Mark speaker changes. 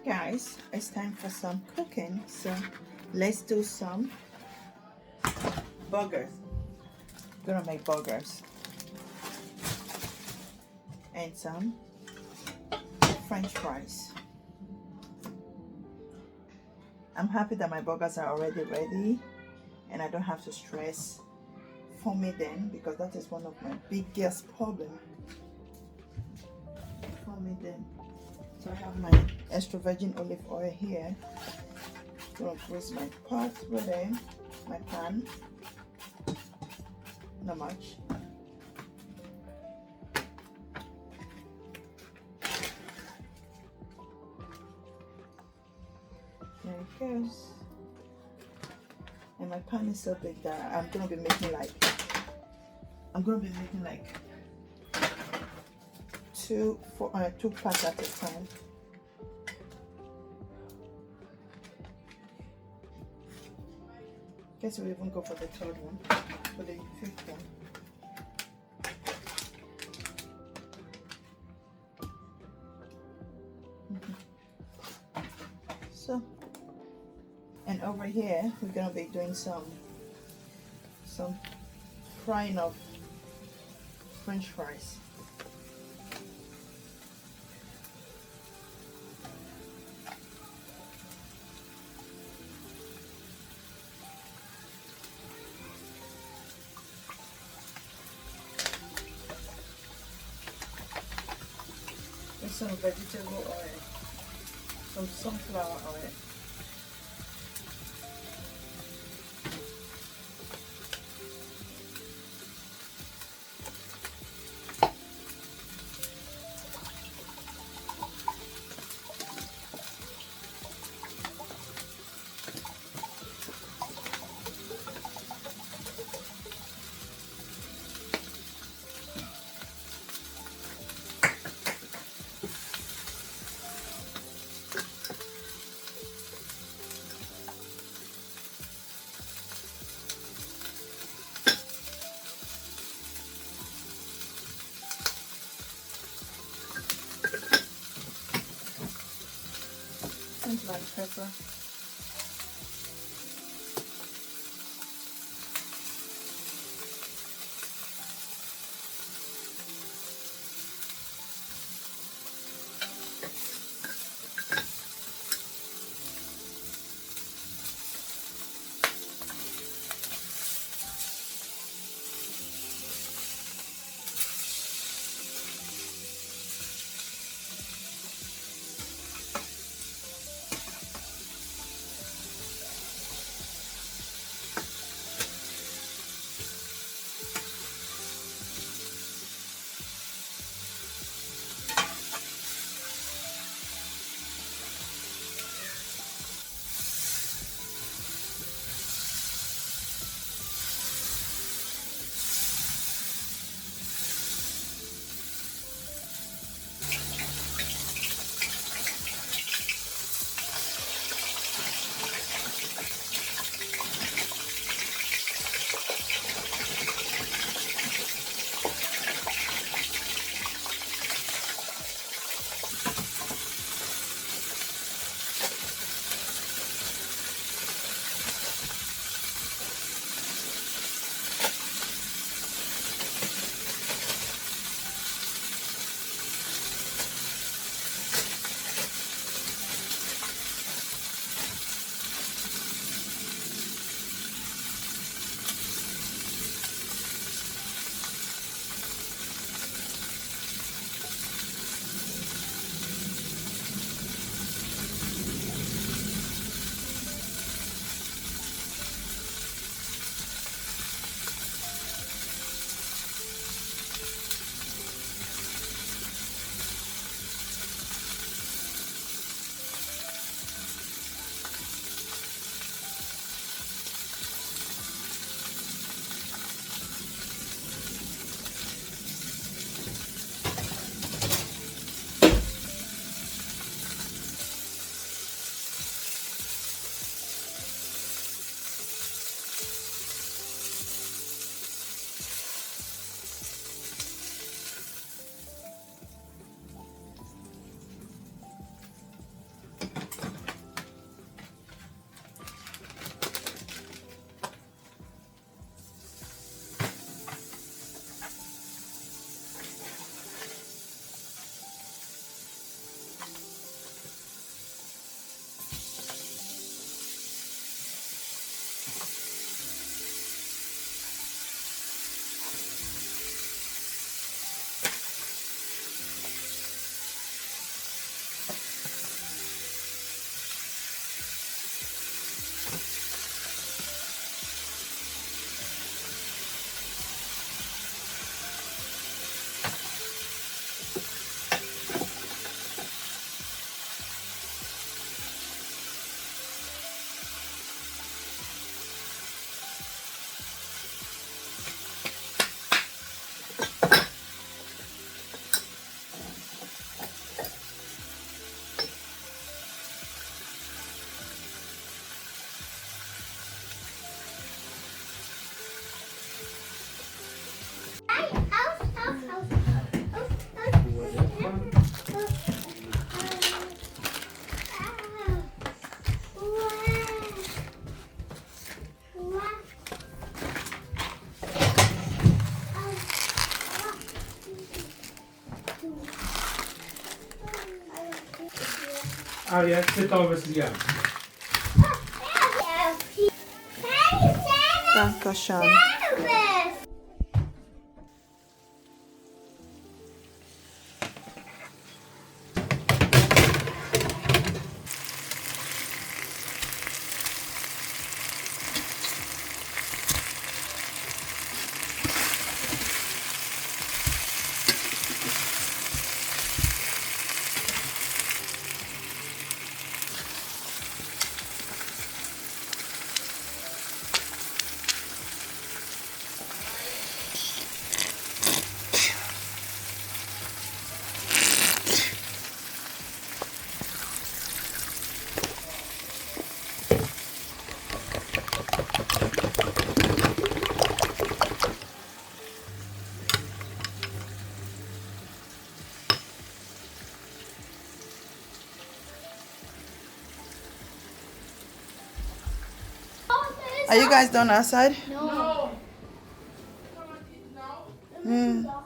Speaker 1: Guys, it's time for some cooking, so let's do some burgers. Gonna make burgers and some French fries. I'm happy that my burgers are already ready and I don't have to stress forming them, because that is one of my biggest problems, forming them. So I have my extra virgin olive oil here. I'm gonna grease my pot ready, my pan. Not much. There it goes. And my pan is so big that I'm gonna be making like two parts at a time. Guess we'll even go for the third one, for the fifth one. So, and over here we're gonna be doing some frying of French fries. With some vegetable oil, some sunflower oil. And black pepper.
Speaker 2: Aria, sit over here.
Speaker 1: Dankeschön. Are you guys done outside?
Speaker 2: No.
Speaker 1: Mm.